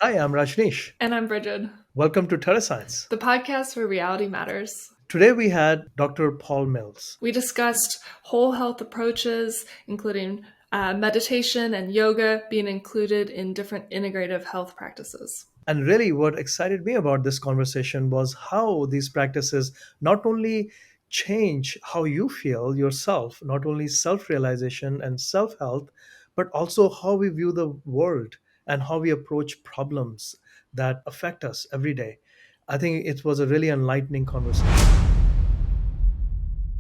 Hi, I'm Rajneesh. And I'm Bridget, Welcome to Terascience. the podcast where reality matters. Today we had Dr. Paul Mills. We discussed whole health approaches, including meditation and yoga being included in different integrative health practices. And really, what excited me about this conversation was how these practices not only change how you feel yourself, not only self realization and self health, but also how we view the world and how we approach problems that affect us every day. I think it was a really enlightening conversation.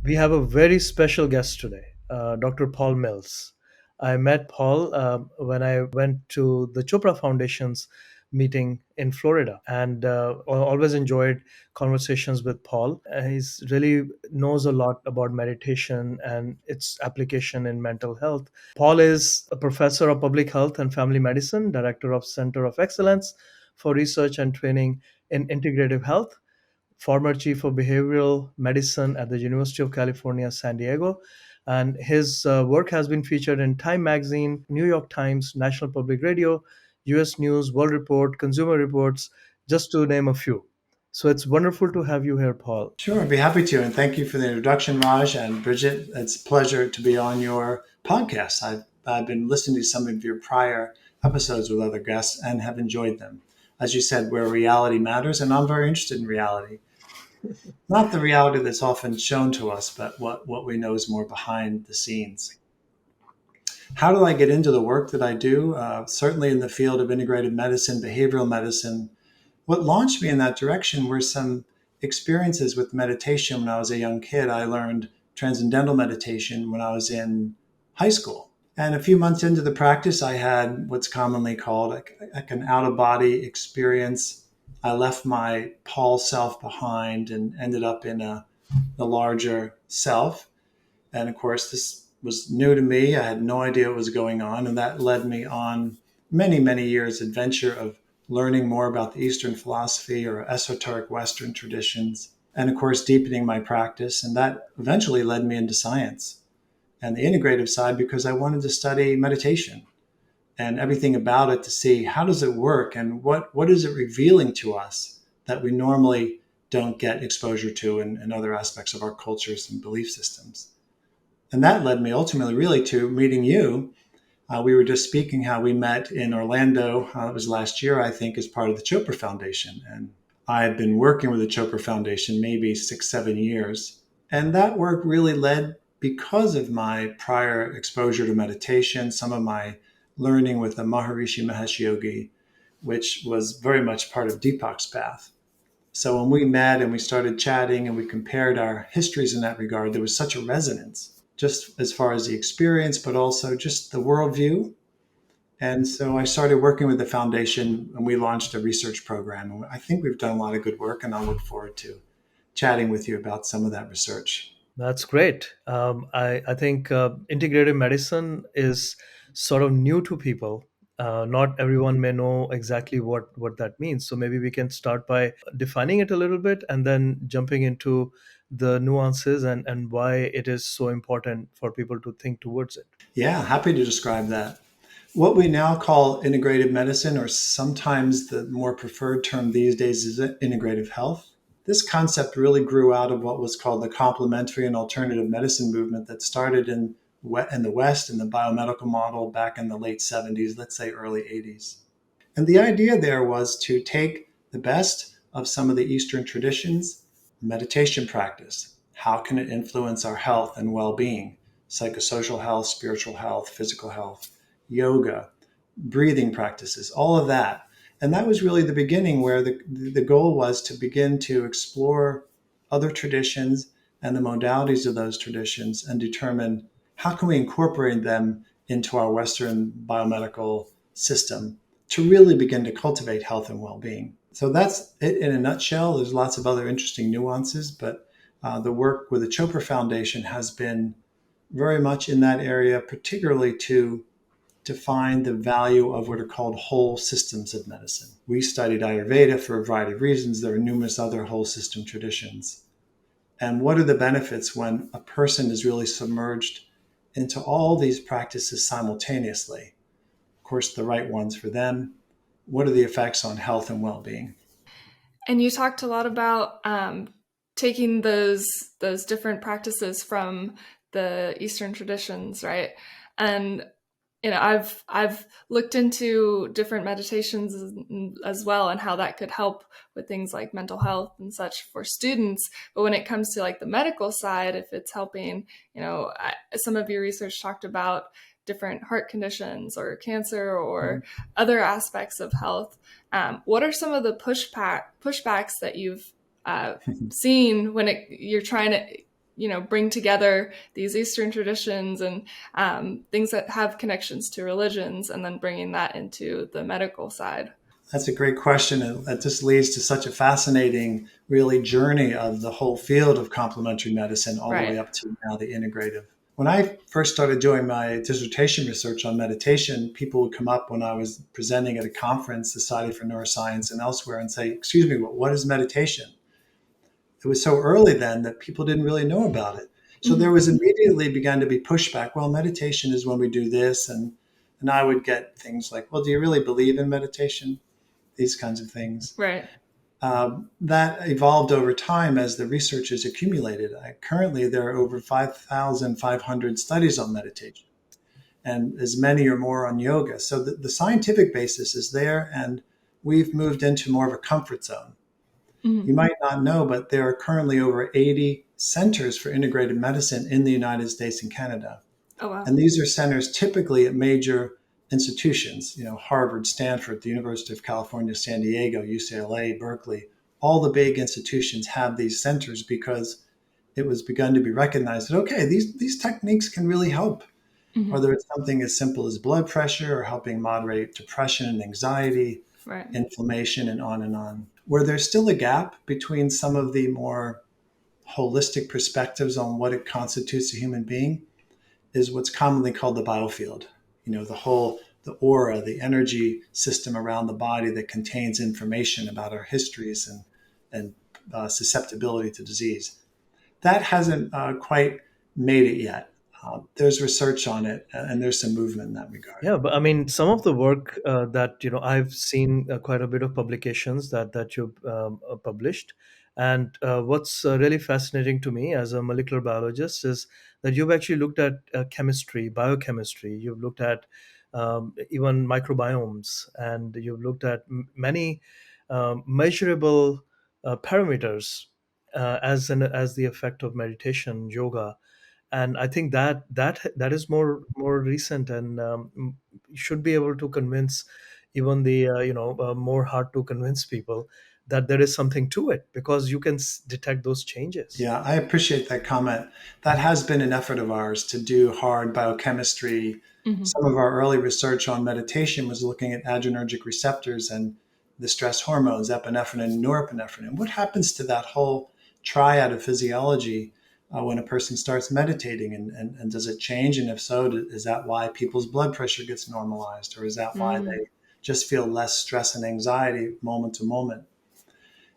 We have a very special guest today, Dr. Paul Mills. I met Paul when I went to the Chopra Foundation's meeting in Florida, and always enjoyed conversations with Paul. He's really knows a lot about meditation and its application in mental health. Paul is a professor of public health and family medicine, director of Center of Excellence for Research and Training in Integrative Health, former chief of behavioral medicine at the University of California, San Diego. And his work has been featured in Time Magazine, New York Times, National Public Radio, US News, World Report, Consumer Reports, just to name a few. So it's wonderful to have you here, Paul. Sure, I'd be happy to. And thank you for the introduction, Raj and Bridget. It's a pleasure to be on your podcast. I've been listening to some of your prior episodes with other guests and have enjoyed them. As you said, where reality matters, and I'm very interested in reality. Not the reality that's often shown to us, but what we know is more behind the scenes. How did I get into the work that I do? Certainly in the field of integrative medicine, behavioral medicine. What launched me in that direction were some experiences with meditation when I was a young kid. I learned transcendental meditation when I was in high school. And a few months into the practice, I had what's commonly called like an out of body experience. I left my Paul self behind and ended up in a larger self. And of course, this was new to me. I had no idea what was going on. And that led me on many, many years adventure of learning more about the Eastern philosophy or esoteric Western traditions. And of course, deepening my practice. And that eventually led me into science and the integrative side because I wanted to study meditation and everything about it to see how does it work and what is it revealing to us that we normally don't get exposure to in other aspects of our cultures and belief systems. And that led me ultimately really to meeting you. We were just speaking how we met in Orlando. It was last year, I think, as part of the Chopra Foundation. And I had been working with the Chopra Foundation maybe 6, 7 years. And that work really led because of my prior exposure to meditation, some of my learning with the Maharishi Mahesh Yogi, which was very much part of Deepak's path. So when we met and we started chatting and we compared our histories in that regard, there was such a resonance, just as far as the experience, but also just the worldview. And so I started working with the foundation and we launched a research program. And I think we've done a lot of good work, and I look forward to chatting with you about some of that research. That's great. I think integrative medicine is sort of new to people. Not everyone may know exactly what that means. So maybe we can start by defining it a little bit and then jumping into the nuances and why it is so important for people to think towards it. Yeah, happy to describe that. What we now call integrative medicine, or sometimes the more preferred term these days is integrative health. This concept really grew out of what was called the complementary and alternative medicine movement that started in the West in the biomedical model back in the late 70s, let's say early 80s. And the idea there was to take the best of some of the Eastern traditions, meditation practice. How can it influence our health and well being? Psychosocial health, spiritual health, physical health, yoga, breathing practices, all of that. And that was really the beginning where the goal was to begin to explore other traditions and the modalities of those traditions and determine how can we incorporate them into our Western biomedical system to really begin to cultivate health and well-being. So that's it in a nutshell. There's lots of other interesting nuances, but the work with the Chopra Foundation has been very much in that area, particularly to define the value of what are called whole systems of medicine. We studied Ayurveda for a variety of reasons. There are numerous other whole system traditions. And what are the benefits when a person is really submerged into all these practices simultaneously? Of course, the right ones for them, what are the effects on health and well-being. And you talked a lot about taking those different practices from the Eastern traditions, right? And I've looked into different meditations as well, and how that could help with things like mental health and such for students. But when it comes to like the medical side, if it's helping, some of your research talked about different heart conditions or cancer or other aspects of health. What are some of the pushbacks that you've seen when you're trying to bring together these Eastern traditions and things that have connections to religions, and then bringing that into the medical side? That's a great question. And that just leads to such a fascinating, really, journey of the whole field of complementary medicine, all the way Right. up to now the integrative. When I first started doing my dissertation research on meditation, people would come up when I was presenting at a conference, Society for Neuroscience and elsewhere, and say, "Excuse me, what is meditation?" It was so early then that people didn't really know about it. So there was immediately began to be pushback. Well, meditation is when we do this. And I would get things like, well, do you really believe in meditation? These kinds of things. Right. That evolved over time as the research is accumulated. Currently, there are over 5,500 studies on meditation and as many or more on yoga. So the scientific basis is there, and we've moved into more of a comfort zone. You might not know, but there are currently over 80 centers for integrated medicine in the United States and Canada. Oh, wow. And these are centers typically at major institutions, Harvard, Stanford, the University of California, San Diego, UCLA, Berkeley. All the big institutions have these centers because it was begun to be recognized that, okay, these techniques can really help, whether it's something as simple as blood pressure or helping moderate depression and anxiety, Right. inflammation, and on and on. Where there's still a gap between some of the more holistic perspectives on what it constitutes a human being is what's commonly called the biofield. The aura, the energy system around the body that contains information about our histories and susceptibility to disease. That hasn't quite made it yet. There's research on it, and there's some movement in that regard. Yeah, but I mean, some of the work that I've seen quite a bit of publications that you've published, and what's really fascinating to me as a molecular biologist is that you've actually looked at chemistry, biochemistry. You've looked at even microbiomes, and you've looked at many measurable parameters as the effect of meditation, yoga, and I think that is more recent and should be able to convince even the more hard to convince people that there is something to it, because you can detect those changes. Yeah, I appreciate that comment. That has been an effort of ours to do hard biochemistry. Some of our early research on meditation was looking at adrenergic receptors and the stress hormones, epinephrine and norepinephrine. What happens to that whole triad of physiology when a person starts meditating? And does it change? And if so, is that why people's blood pressure gets normalized? Or is that why they just feel less stress and anxiety moment to moment?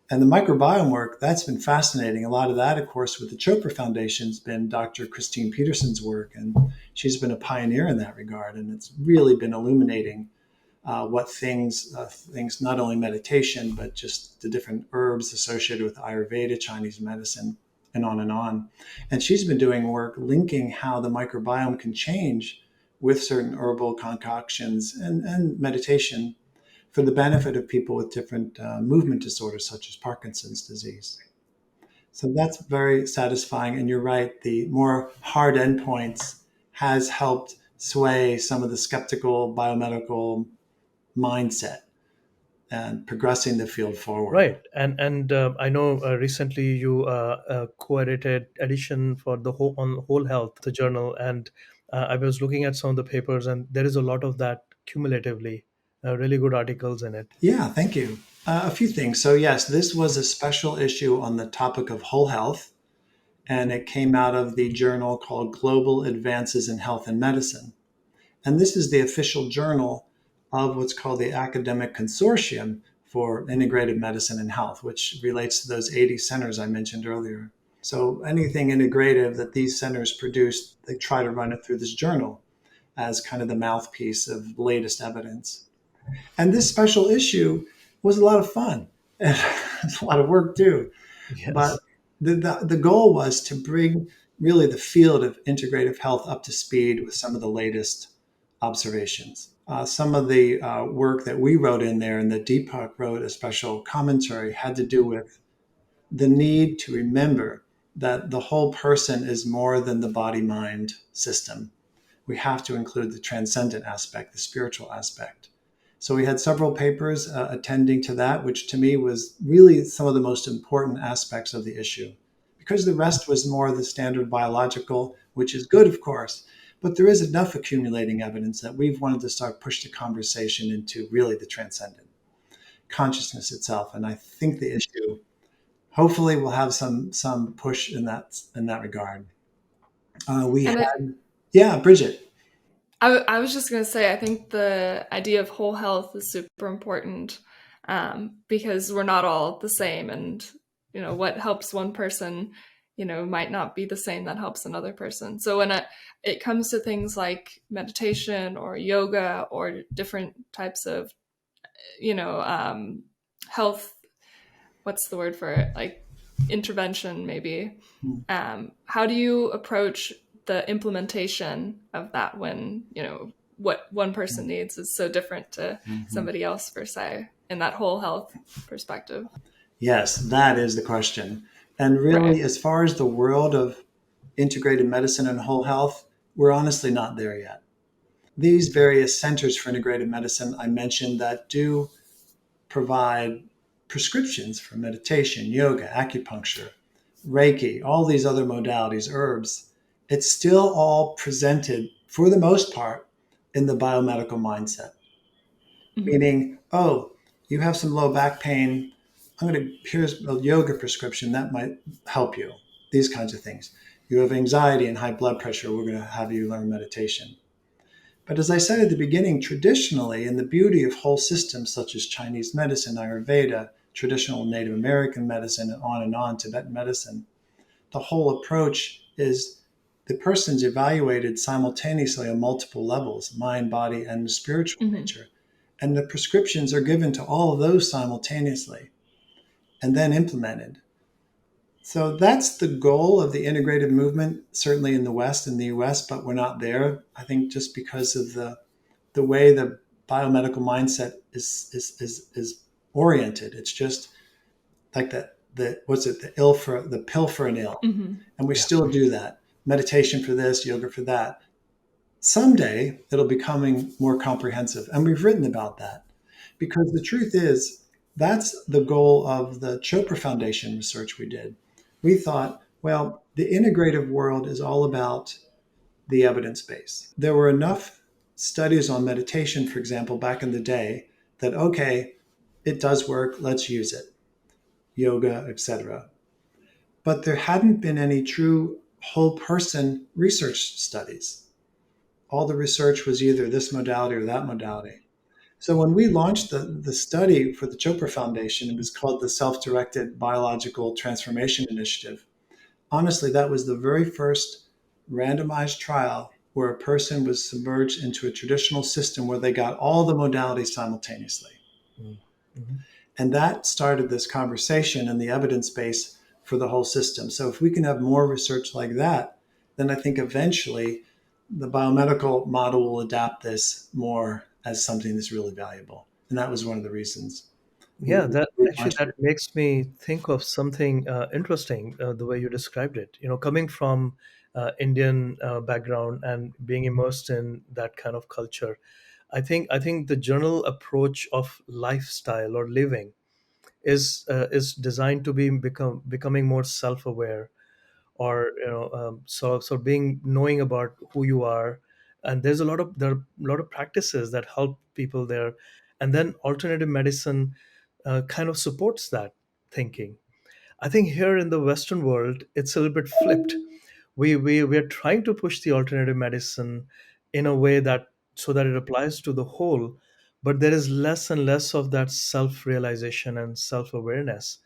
And the microbiome work, that's been fascinating. A lot of that, of course, with the Chopra Foundation has been Dr. Christine Peterson's work, and she's been a pioneer in that regard. And it's really been illuminating what things not only meditation, but just the different herbs associated with Ayurveda, Chinese medicine, and on and on. And she's been doing work linking how the microbiome can change with certain herbal concoctions and meditation for the benefit of people with different movement disorders, such as Parkinson's disease. So that's very satisfying. And you're right, the more hard endpoints has helped sway some of the skeptical biomedical mindset and progressing the field forward. Right, and I know recently you co-edited edition for the whole health, the journal, and I was looking at some of the papers, and there is a lot of that cumulatively, really good articles in it. Yeah, thank you. A few things. So, yes, this was a special issue on the topic of whole health, and it came out of the journal called Global Advances in Health and Medicine. And this is the official journal of what's called the Academic Consortium for Integrated Medicine and Health, which relates to those 80 centers I mentioned earlier. So anything integrative that these centers produce, they try to run it through this journal as kind of the mouthpiece of latest evidence. And this special issue was a lot of fun. And it's a lot of work too. But Yes. the goal was to bring really the field of integrative health up to speed with some of the latest observations. Some of the work that we wrote in there and that Deepak wrote a special commentary had to do with the need to remember that the whole person is more than the body mind system. We have to include the transcendent aspect, the spiritual aspect. So we had several papers attending to that, which to me was really some of the most important aspects of the issue. Because the rest was more the standard biological, which is good, of course, but there is enough accumulating evidence that we've wanted to start push the conversation into really the transcendent consciousness itself. And I think the issue hopefully will have some push in that regard. We And had yeah, Bridget. I was just going to say, I think the idea of whole health is super important, because we're not all the same. And, what helps one person, might not be the same that helps another person. So when it comes to things like meditation or yoga or different types of, health, what's the word for it? Like intervention, maybe. How do you approach the implementation of that when what one person needs is so different to Mhm. somebody else per se in that whole health perspective? Yes, that is the question. And Right. really, as far as the world of integrated medicine and whole health, we're honestly not there yet. These various centers for integrated medicine I mentioned that do provide prescriptions for meditation, yoga, acupuncture, Reiki, all these other modalities, herbs, it's still all presented for the most part in the biomedical mindset. Mm-hmm. Meaning, oh, you have some low back pain. Here's a yoga prescription that might help you. These kinds of things. You have anxiety and high blood pressure. We're going to have you learn meditation. But as I said at the beginning, traditionally, and the beauty of whole systems such as Chinese medicine, Ayurveda, traditional Native American medicine, and on, Tibetan medicine, the whole approach is the person's evaluated simultaneously on multiple levels, mind, body, and the spiritual Mm-hmm. nature. And the prescriptions are given to all of those simultaneously and then implemented. So that's the goal of the integrated movement, certainly in the West and the US, but we're not there. I think just because of the way the biomedical mindset is oriented. It's just like the what's it, the ill for the pill for an ill. Mm-hmm. And we Yeah. still do that. Meditation for this, yoga for that. Someday it'll be becoming more comprehensive. And we've written about that. Because the truth is, that's the goal of the Chopra Foundation research we did. We thought, well, the integrative world is all about the evidence base. There were enough studies on meditation, for example, back in the day that, okay, it does work, let's use it, yoga, etc. But there hadn't been any true whole person research studies. All the research was either this modality or that modality. So when we launched the study for the Chopra Foundation, it was called the Self-Directed Biological Transformation Initiative. Honestly, that was the very first randomized trial where a person was submerged into a traditional system where they got all the modalities simultaneously. Mm-hmm. And that started this conversation and the evidence base for the whole system. So if we can have more research like that, then I think eventually the biomedical model will adapt this more as something that's really valuable. And that was one of the reasons Yeah, that we actually launched that it. makes me think of something interesting. The way you described it, coming from Indian background and being immersed in that kind of culture, I think the general approach of lifestyle or living is designed to becoming more self-aware, or so being knowing about who you are. And there are a lot of practices that help people there, and then alternative medicine kind of supports that thinking. I think here in the Western world it's a little bit flipped. We are trying to push the alternative medicine in a way that so that it applies to the whole, but there is less and less of that self realization and self awareness.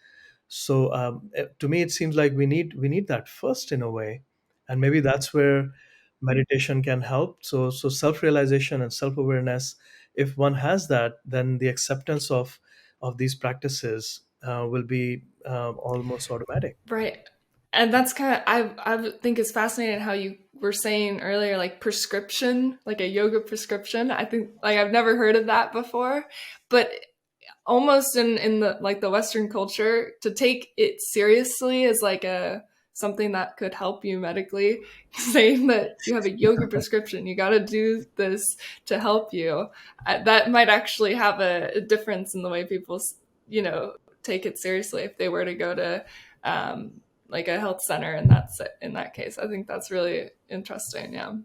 So to me, it seems like we need that first in a way, and maybe that's where meditation can help. So self realization and self awareness, if one has that, then the acceptance of these practices will be almost automatic. Right. And that's kind of, I think it's fascinating how you were saying earlier, like prescription, like a yoga prescription. I think like I've never heard of that before, but almost in the like the Western culture, to take it seriously as like a something that could help you medically, saying that you have a yoga prescription, you got to do this to help you. That might actually have a difference in the way people, you know, take it seriously if they were to go to like a health center. And that's in that case, I think that's really interesting. Yeah.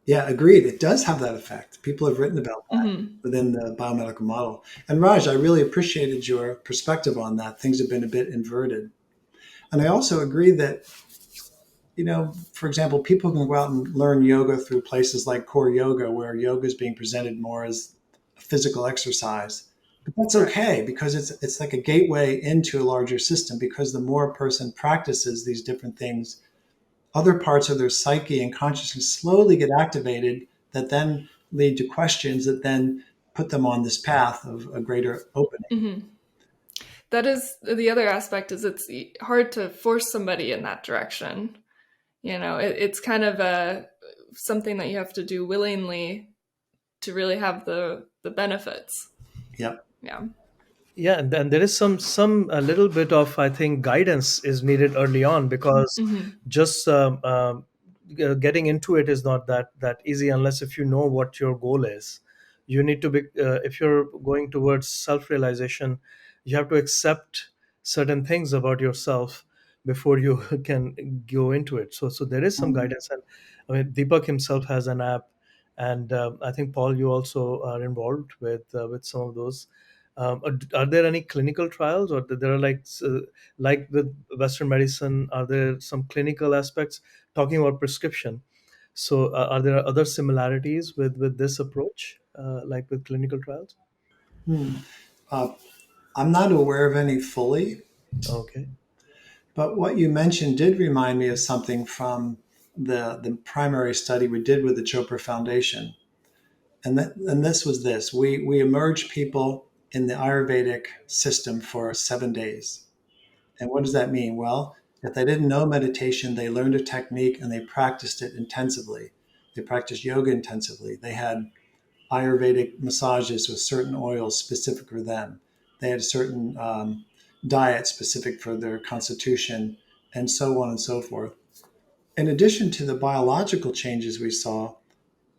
Yeah, agreed. It does have that effect. People have written about that Mm-hmm. within the biomedical model. And Raj, I really appreciated your perspective on that. Things have been a bit inverted. And I also agree that, for example, people can go out and learn yoga through places like core yoga, where yoga is being presented more as a physical exercise. But that's Right. okay, because it's like a gateway into a larger system, because the more a person practices these different things, other parts of their psyche and consciousness slowly get activated, that then lead to questions that then put them on this path of a greater opening. Mm-hmm. That is the other aspect, is it's hard to force somebody in that direction. You know, it's kind of a something that you have to do willingly to really have the benefits. Yep. Yeah. Yeah, and there is some a little bit of, I think, guidance is needed early on, because Mm-hmm. just getting into it is not that easy, unless if you know what your goal is. You need to be, if you're going towards self realization, you have to accept certain things about yourself before you can go into it. So there is some Mhm. guidance. And I mean, Deepak himself has an app, and I think, Paul, you also are involved with some of those. Are there any clinical trials, or there are like with Western medicine? Are there some clinical aspects talking about prescription? So, are there other similarities with this approach, like with clinical trials? Hmm. Uh, I'm not aware of any fully, Okay. but what you mentioned did remind me of something from the primary study we did with the Chopra Foundation. And this was this: we emerged people in the Ayurvedic system for 7 days. And what does that mean? Well, if they didn't know meditation, they learned a technique and they practiced it intensively. They practiced yoga intensively. They had Ayurvedic massages with certain oils specific for them. They had a certain diet specific for their constitution, and so on and so forth. In addition to the biological changes we saw,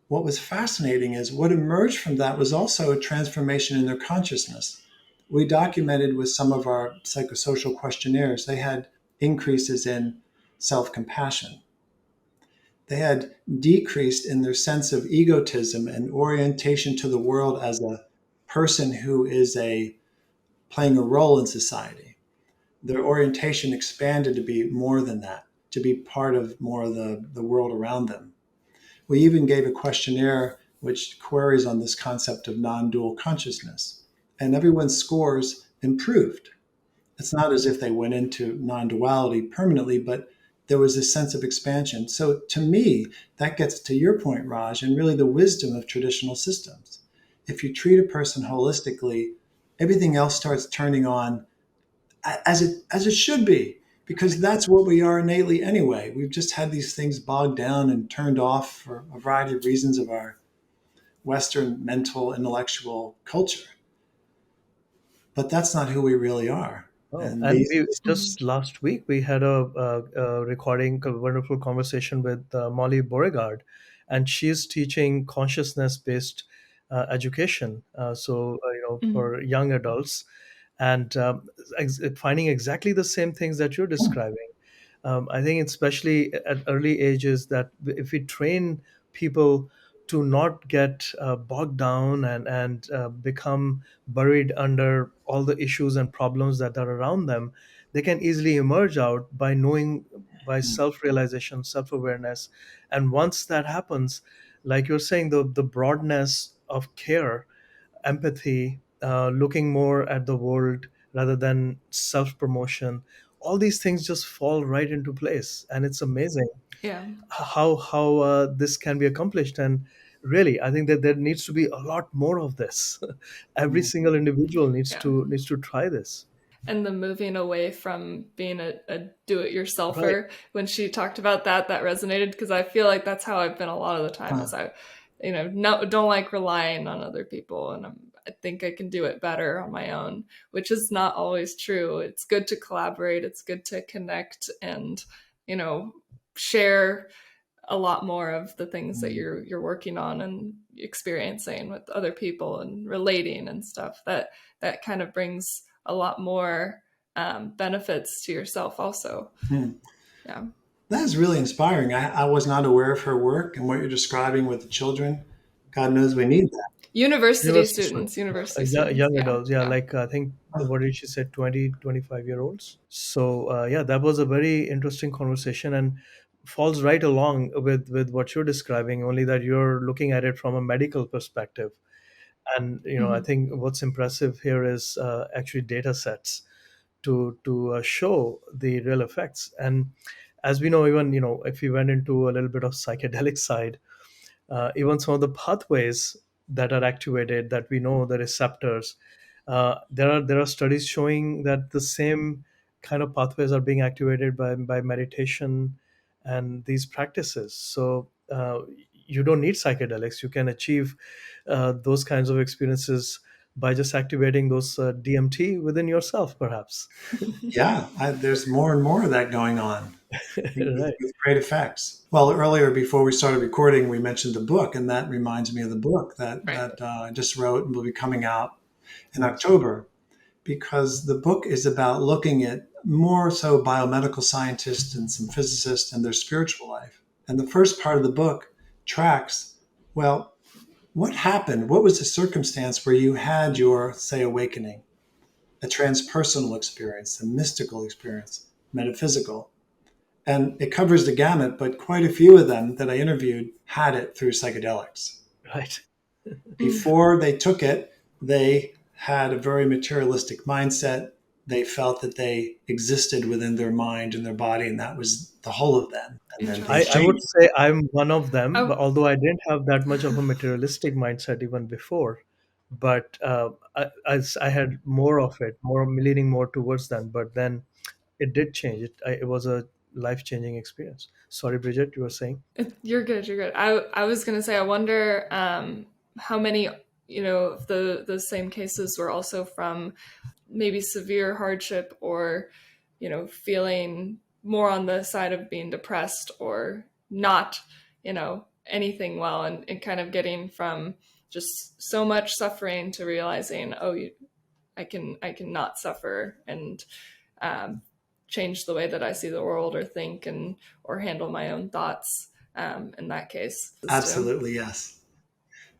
what was fascinating is what emerged from that was also a transformation in their consciousness. We documented with some of our psychosocial questionnaires, they had increases in self compassion. They had decreased in their sense of egotism and orientation to the world as a person who is playing a role in society. Their orientation expanded to be more than that, to be part of more of the world around them. We even gave a questionnaire which queries on this concept of non dual consciousness, and everyone's scores improved. It's not as if they went into non duality permanently, but there was a sense of expansion. So to me, that gets to your point, Raj, and really the wisdom of traditional systems. If you treat a person holistically, everything else starts turning on as it should be, because that's what we are innately anyway. We've just had these things bogged down and turned off for a variety of reasons of our Western mental intellectual culture. But that's not who we really are. Oh, And and these we Mm-hmm. just last week we had a recording, a wonderful conversation with Molly Beauregard, and she's teaching consciousness-based education. Mm-hmm. For young adults, and finding exactly the same things that you're describing. I think, especially at early ages, that if we train people to not get bogged down and become buried under all the issues and problems that are around them, they can easily emerge out by knowing, by self-realization, self-awareness. And once that happens, like you're saying, the broadness of care, empathy, looking more at the world rather than self promotion, all these things just fall right into place, and it's amazing Yeah. how this can be accomplished. And really, I think that there needs to be a lot more of this. Every Mm. single individual Yeah. needs to try this. And the moving away from being a Right. do-it-yourselfer, when she talked about that, that resonated, because I feel like that's how I've been a lot of the time. Huh. Is I, no, don't like relying on other people, and I think I can do it better on my own, which is not always true. It's good to collaborate, it's good to connect, and you know share a lot more of the things that Mm. you're working on and experiencing with other people and relating and stuff. That kind of brings a lot more benefits to yourself also. Mm. Yeah. That is really inspiring. I was not aware of her work and what you're describing with the children. God knows we need that. University University students, students, university students. young Yeah. adults, yeah, Yeah. like I think, Huh. what did she say, 20, 25 year olds. So yeah, that was a very interesting conversation, and falls right along with what you're describing, only that you're looking at it from a medical perspective. And I Mm-hmm. think what's impressive here is actually data sets to show the real effects. And as we know, even if we went into a little bit of psychedelic side, even some of the pathways that are activated, that we know the receptors, there are studies showing that the same kind of pathways are being activated by meditation and these practices. So you don't need psychedelics, you can achieve those kinds of experiences by just activating those DMT within yourself, perhaps. Yeah, there's more and more of that going on Right. with great effects. Well, earlier before we started recording, we mentioned the book, and that reminds me of the book that Right. I just wrote and will be coming out in October, because the book is about looking at more so biomedical scientists and some physicists and their spiritual life. And the first part of the book tracks, well, what happened? What was the circumstance where you had your, say, awakening, a transpersonal experience, a mystical experience, metaphysical? And it covers the gamut, but quite a few of them that I interviewed had it through psychedelics. Right. Mm. Before they took it, they had a very materialistic mindset. They felt that they existed within their mind and their body, and that was the whole of them. And then things I would Interesting. changed. say I'm one of them, Oh. but although I didn't have that much of a materialistic mindset even before, but I had more of it, more leaning more towards them. But then it did change. It was a life changing experience. Sorry, Bridget, you were saying. You're good. You're good. I was gonna say, I wonder how many of the same cases were also from maybe severe hardship, or feeling more on the side of being depressed or not anything well, and kind of getting from just so much suffering to realizing, oh, I can not suffer, and um, change the way that I see the world or think, and or handle my own thoughts. In that case, too. Absolutely, yes.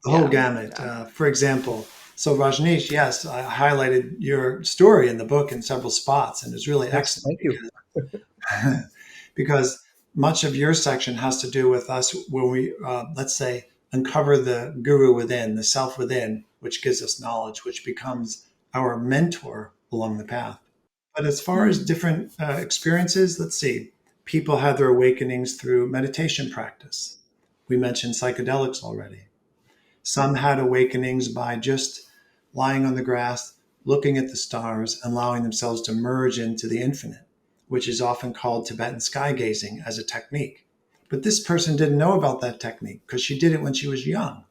The whole Yeah, gamut. yeah. For example, so Rajneesh, yes, I highlighted your story in the book in several spots, and it's really Yes, excellent thank you. because much of your section has to do with us when we, let's say, uncover the guru within, the self within, which gives us knowledge, which becomes our mentor along the path. But as far as Mm. different experiences, let's see, people have their awakenings through meditation practice. We mentioned psychedelics already. Some had awakenings by just lying on the grass, looking at the stars, and allowing themselves to merge into the infinite, which is often called Tibetan sky gazing as a technique. But this person didn't know about that technique because she did it when she was young.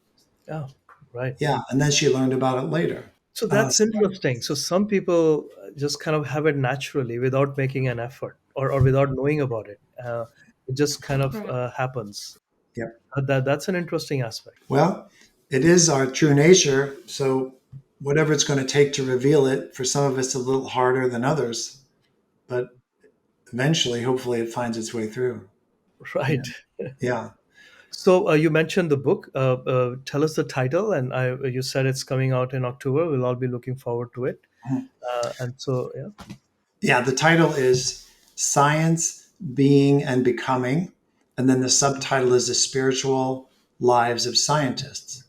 Oh, right. Yeah, and then she learned about it later. So Uh, that's interesting. So some people just kind of have it naturally without making an effort, or without knowing about it. It just kind of Right. happens. yep. That's an interesting aspect. Well, it is our true nature. So whatever it's going to take to reveal it, for some of us, a little harder than others, but eventually, hopefully, it finds its way through. Yeah. Right. Yeah. So you mentioned the book. Tell us the title, and you said it's coming out in October. We'll all be looking forward to it. And so, yeah. Yeah, the title is Science, Being, and Becoming. And then the subtitle is The Spiritual Lives of Scientists.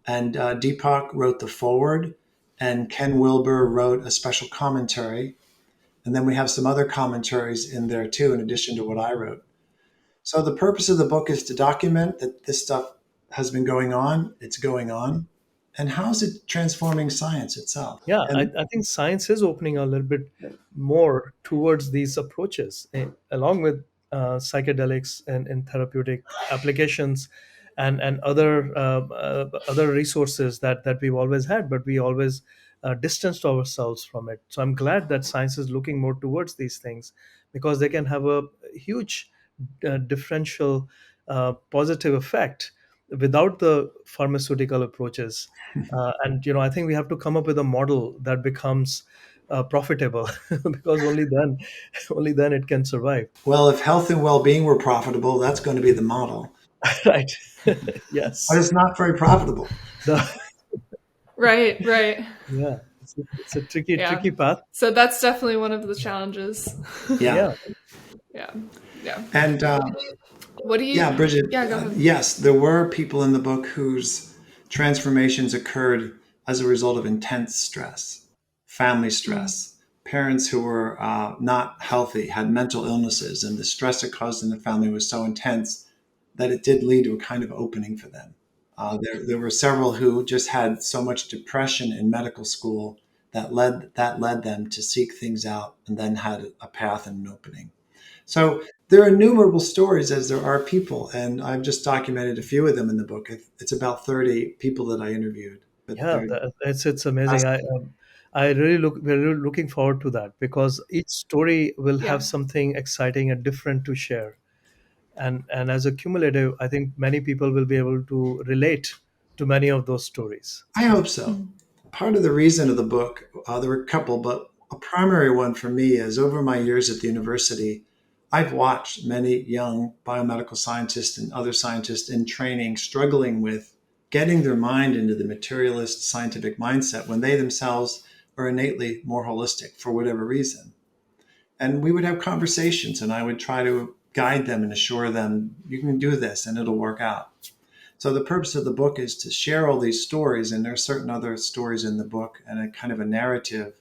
And Deepak wrote the foreword, and Ken Wilber wrote a special commentary. And then we have some other commentaries in there too, in addition to what I wrote. So the purpose of the book is to document that this stuff has been going on, it's going on, and how is it transforming science itself? Yeah, And I think science is opening a little bit more towards these approaches, along with psychedelics and in therapeutic applications, and other resources that we've always had, but we always distanced ourselves from it. So I'm glad that science is looking more towards these things, because they can have a huge differential positive effect without the pharmaceutical approaches. And I think we have to come up with a model that becomes profitable, because only then it can survive. well, if health and well-being were profitable, that's going to be the model. Right. But Yes. it's not very profitable. The, Right, right. yeah, it's a tricky Yeah. path. So that's definitely one of the challenges. Yeah. Yeah. Yeah. Yeah. And What do you yeah, Bridget, Yeah, go ahead. yes, there were people in the book whose transformations occurred as a result of intense stress, family Mm. stress. Parents who were not healthy had mental illnesses, and the stress it caused in the family was so intense that it did lead to a kind of opening for them. There were several who just had so much depression in medical school that led them to seek things out and then had a path and an opening. So there are innumerable stories as there are people, and I've just documented a few of them in the book. It's about 30 people that I interviewed, but Yeah, they're it's amazing. fascinating. I really we're really looking forward to that, because each story will have Yeah. something exciting and different to share. And as a cumulative, I think many people will be able to relate to many of those stories. I hope so. Mm. Part of the reason of the book, there were a couple, but a primary one for me is over my years at the university, I've watched many young biomedical scientists and other scientists in training struggling with getting their mind into the materialist scientific mindset when they themselves are innately more holistic for whatever reason. And we would have conversations, and I would try to guide them and assure them, you can do this and it'll work out. So the purpose of the book is to share all these stories, and there are certain other stories in the book and a kind of a narrative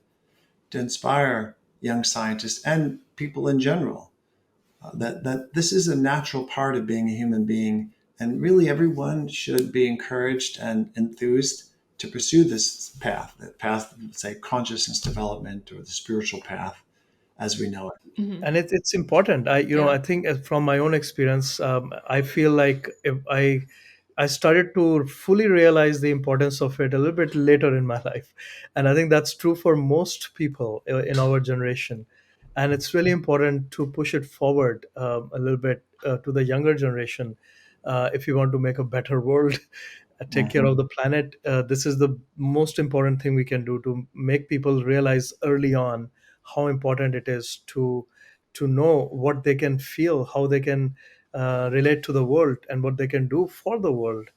to inspire young scientists and people in general that this is a natural part of being a human being, and really everyone should be encouraged and enthused to pursue this path, that path, say, consciousness development or the spiritual path as we know it. Hmm. And it's important. I Yeah. think, from my own experience, I feel like if I started to fully realize the importance of it a little bit later in my life, and I think that's true for most people in our generation. And it's really important to push it forward a little bit to the younger generation, if you want to make a better world, take care Mhm. of the planet. This is the most important thing we can do, to make people realize early on how important it is to know what they can feel, how they can relate to the world, and what they can do for the world.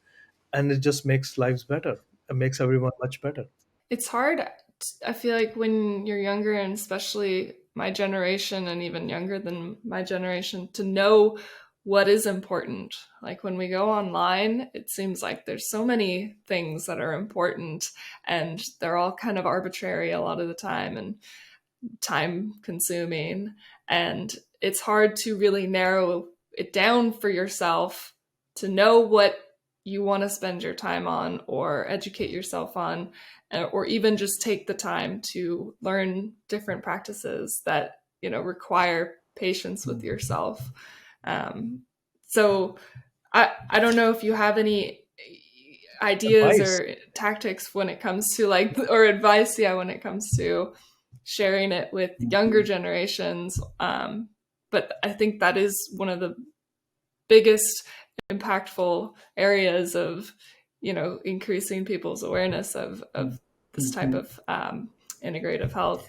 And it just makes lives better. It makes everyone much better. It's hard. I feel like when you're younger, and especially my generation and even younger than my generation, to know what is important. Like when we go online, it seems like there's so many things that are important, and they're all kind of arbitrary a lot of the time and time consuming. And it's hard to really narrow it down for yourself to know what you want to spend your time on or educate yourself on, or even just take the time to learn different practices that require patience with yourself. um, so I don't know if you have any ideas Advice. or tactics when it comes to like, or advice, yeah, when it comes to sharing it with younger generations. But I think that is one of the biggest impactful areas of increasing people's awareness of this type Mhm. of integrative health.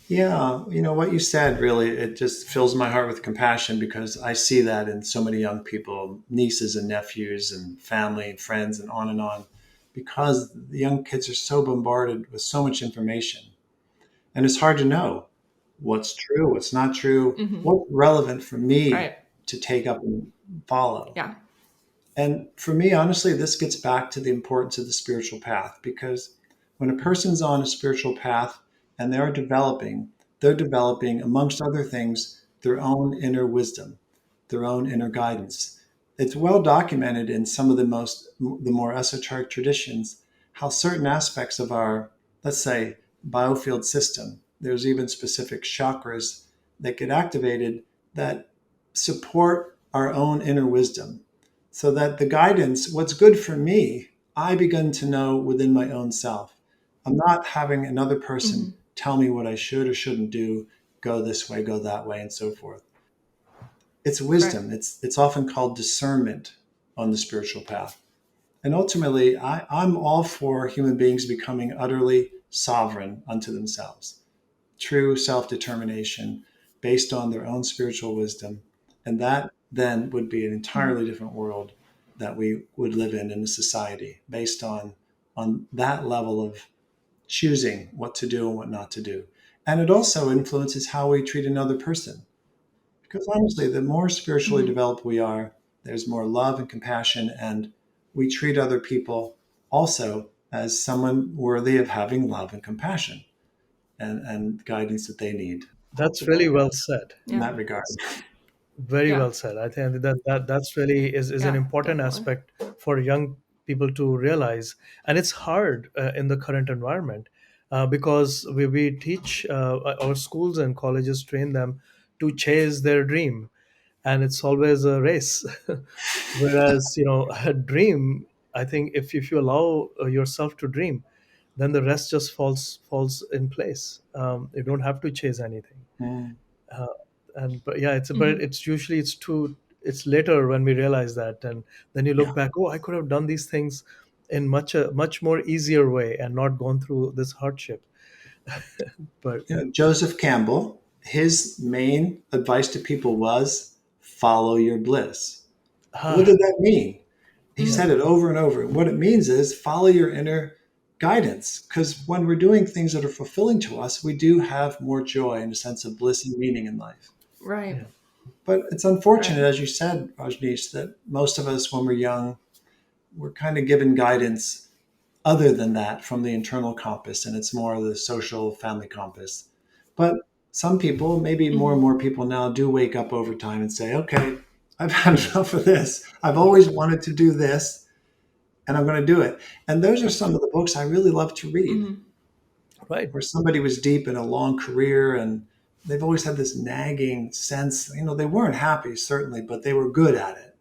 Yeah, what you said really, it just fills my heart with compassion because I see that in so many young people, nieces and nephews and family and friends and on, because the young kids are so bombarded with so much information. And it's hard to know what's true, what's not true, Hmm. what's relevant for me Right. to take up and follow. Yeah. And for me, honestly, this gets back to the importance of the spiritual path because when a person's on a spiritual path and they're developing, they're developing, amongst other things, their own inner wisdom, their own inner guidance. It's well documented in some of the more esoteric traditions how certain aspects of our, let's say, biofield system, there's even specific chakras that get activated that support our own inner wisdom. So that the guidance, what's good for me, I begin to know within my own self. I'm not having another person Mhm. tell me what I should or shouldn't do, go this way, go that way, and so forth. It's Right. wisdom. It's often called discernment on the spiritual path. And ultimately, I'm all for human beings becoming utterly sovereign unto themselves, true self determination based on their own spiritual wisdom. And that then would be an Mhm. entirely different world that we would live in a society based on that level of choosing what to do and what not to do. And it also influences how we treat another person. Because honestly, the more spiritually Mhm. developed we are, there's more love and compassion, and we treat other people also as someone worthy of having love and compassion and guidance that they need That's really develop well said. in Yeah. that regard. Very Yeah. well said. I think that's really is an Yeah, important definitely. aspect for young people to realize, and it's hard in the current environment because we teach our schools and colleges train them to chase their dream, and it's always a race. Whereas a dream, I think if you allow yourself to dream, then the rest just falls in place. You don't have to chase anything. Mm, uh, and but yeah, but Mhm. it's usually it's later when we realize that, and then you yeah. look back, oh, I could have done these things in much more easier way and not gone through this hardship. But Joseph Campbell, his main advice to people was follow your bliss. What ah, did that mean? He yeah, said Mhm. it over and over. What it means is follow your inner guidance. Because when we're doing things that are fulfilling to us, we do have more joy and a sense of bliss and meaning in life. Right. yeah, But it's Right. unfortunate, as you said, Rajneesh, that most of us, when we're young, we're kind of given guidance other than that from the internal compass, and it's more the social family compass. But some people, maybe more and Mhm. more people now, do wake up over time and say, okay, I've had enough of this. I've always wanted to do this, and I'm going to do it. And those are some of the books I really love to read, Mhm. right, where somebody was deep in a long career and they've always had this nagging sense. They weren't happy, certainly, but they were good at it.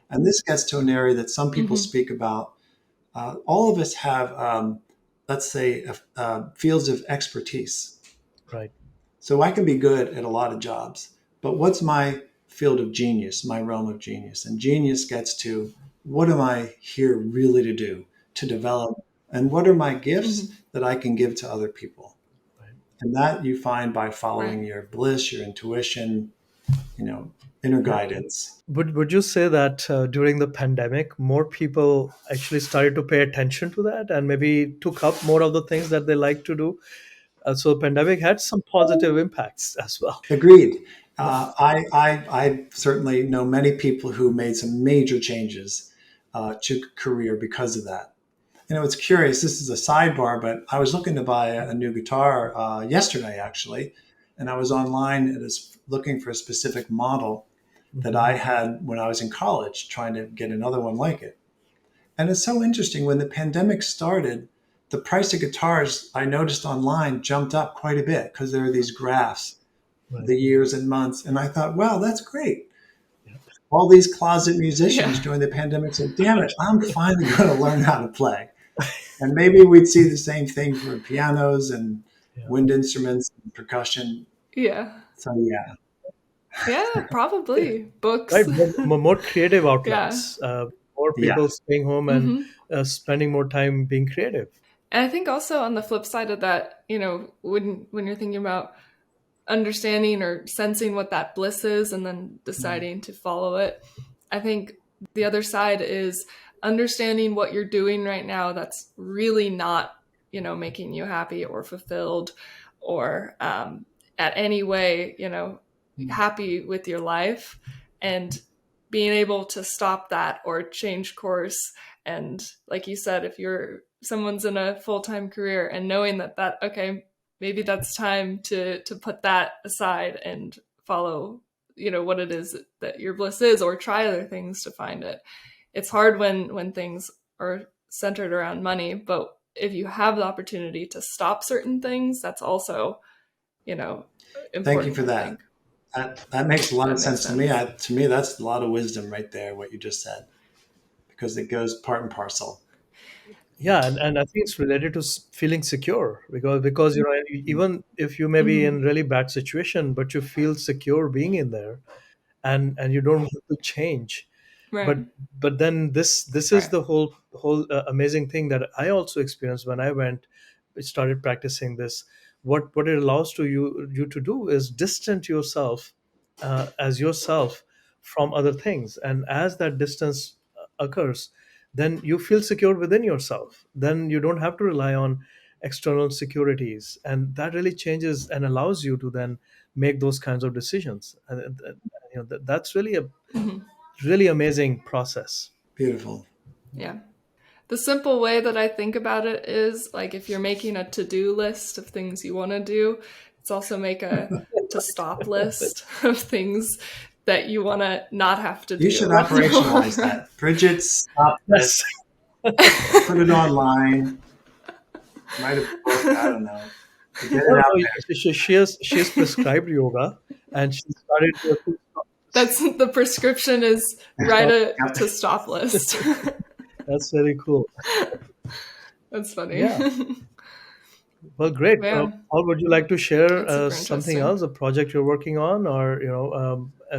And this gets to an area that some people Mhm. speak about. All of us have, let's say, fields of expertise. right, So I can be good at a lot of jobs, but what's my field of genius, my realm of genius? And genius gets to what am I here really to do, to develop, and what are my gifts Mhm. that I can give to other people? right. And that you find by Right. following your bliss, your intuition, you know, inner Yeah. guidance. Would you say that during the pandemic, more people actually started to pay attention to that and maybe took up more of the things that they like to do? So pandemic had some positive impacts as well. Agreed. Yeah. I certainly know many people who made some major changes to career because of that. It's curious. This is a sidebar, but I was looking to buy a new guitar yesterday, actually, and I was online and was looking for a specific model that Mhm. I had when I was in college, trying to get another one like it. And it's so interesting when the pandemic started, the price of guitars I noticed online jumped up quite a bit because there are these graphs, Right. the years and months, and I thought, wow, that's great. Yeah. All these closet musicians Yeah. during the pandemic said, damn it, I'm finally going to learn how to play. And maybe we'd see the same thing for pianos and Yeah. wind instruments and percussion. Yeah. So yeah, Yeah, probably. Right. Books. More creative Yeah. outlets. More yeah, people staying home and Mhm. spending more time being creative. And I think also on the flip side of that, when you're thinking about understanding or sensing what that bliss is and then mm, deciding to follow it, I think the other side is understanding what you're doing right now that's really not, making you happy or fulfilled or at any way, mm, happy with your life, and being able to stop that or change course. And like you said, if someone's in a full-time career and knowing that okay, maybe that's time to put that aside and follow, what it is that your bliss is, or try other things to find it. It's hard when things are centered around money, but if you have the opportunity to stop certain things, that's also, important. Thank you for I that. think. That makes a lot of That sense makes to me. sense. To me, that's a lot of wisdom right there, what you just said, because it goes part and parcel. Yeah, and I think it's related to feeling secure, because even if you may be in really bad situation, but you feel secure being in there, and you don't want to change. but Right. but then this is Right. the whole amazing thing that I also experienced when I started practicing this. What it allows to you to do is distant yourself, as yourself, from other things, and as that distance occurs, then you feel secure within yourself. Then you don't have to rely on external securities, and that really changes and allows you to then make those kinds of decisions. And that's really a Mhm. really amazing process. Beautiful. Yeah. The simple way that I think about it is, like, if you're making a to-do list of things you want to do, it's also make a to-stop list of things that you want to not have to You do should in the long operationalize run. that. Bridget, stop Yes. this. Put it online. Write a book. I don't know. Get it No, out no, she has prescribed yoga, and she started working. That's the prescription is write a there. to-stop list. That's very cool. That's funny. Yeah. Well, great. Yeah, Paul, would you like to share that's super something interesting. else, a project you're working on, or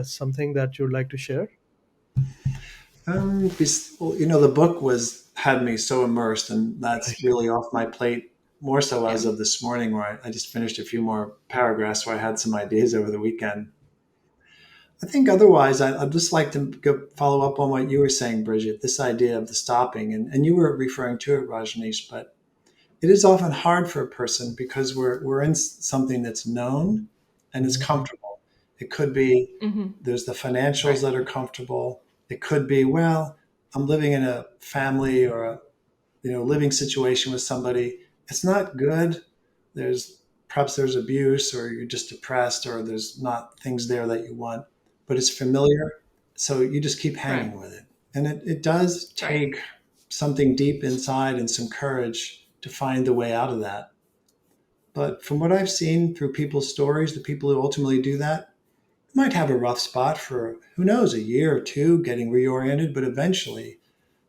something that you'd like to share? Well, the book had me so immersed, and that's Right. really off my plate. More so Yeah. as of this morning, where I just finished a few more paragraphs, where I had some ideas over the weekend. I think otherwise, I'd just like to go follow up on what you were saying, Bridget. This idea of the stopping, and you were referring to it, Rajneesh, but it is often hard for a person because we're in something that's known and is Mhm. comfortable. It could be Mm-hmm. there's the financials Right. that are comfortable. It could be, well, I'm living in a family or a living situation with somebody. It's not good. Perhaps there's abuse, or you're just depressed, or there's not things there that you want, but it's familiar. So you just keep Right. hanging with it. And it does Right. take something deep inside and some courage to find the way out of that. But from what I've seen through people's stories, the people who ultimately do that might have a rough spot for, who knows, a year or two getting reoriented, but eventually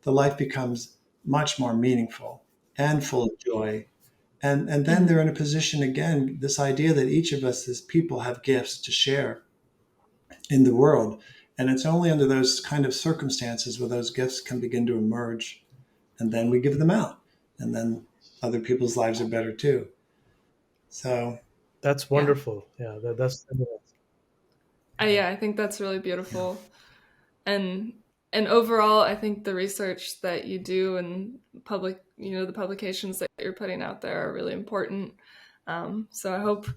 the life becomes much more meaningful and full of joy. And then Mm-hmm. they're in a position, again, this idea that each of us as people have gifts to share in the world. And it's only under those kind of circumstances where those gifts can begin to emerge. And then we give them out. And then other people's lives are better too. So, That's Yeah. wonderful. Yeah, that's Yeah, I think that's really beautiful. And overall, I think the research that you do and the publications that you're putting out there are really important. So I hope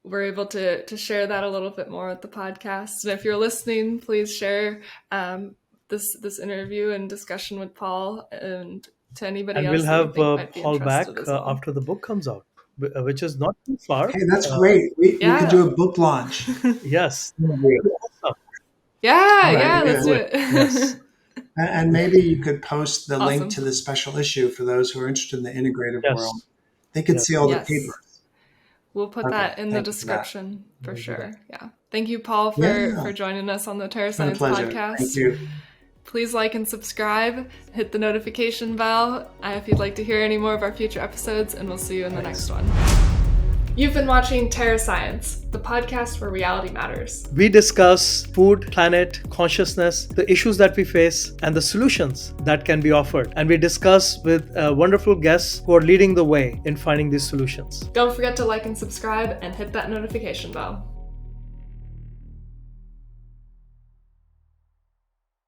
we're able to share that a little bit more with the podcast. And if you're listening, please share this interview and discussion with Paul and to anybody and we'll else that you have think might be Paul interested back as well. after the book comes out, which is not too far. hey, that's great. We could Yeah. do a book launch. Yes. Awesome. Yeah, All right, yeah, let's do Good. it. Yes. And maybe you could post the link Awesome. to the special issue for those who are interested in the integrative world. Yes. They could Yes. see all the Yes. papers. We'll put Okay, that in the thank you for that. description for We'll do that. sure. Yeah. Thank you, Paul, Yeah, for joining us on the Terra it's been a Science pleasure. podcast. Thank you. Please like and subscribe, hit the notification bell if you'd like to hear any more of our future episodes, and we'll see you in the next one. You've been watching Terra Science, the podcast where reality matters. We discuss food, planet, consciousness, the issues that we face, and the solutions that can be offered. And we discuss with wonderful guests who are leading the way in finding these solutions. Don't forget to like and subscribe and hit that notification bell.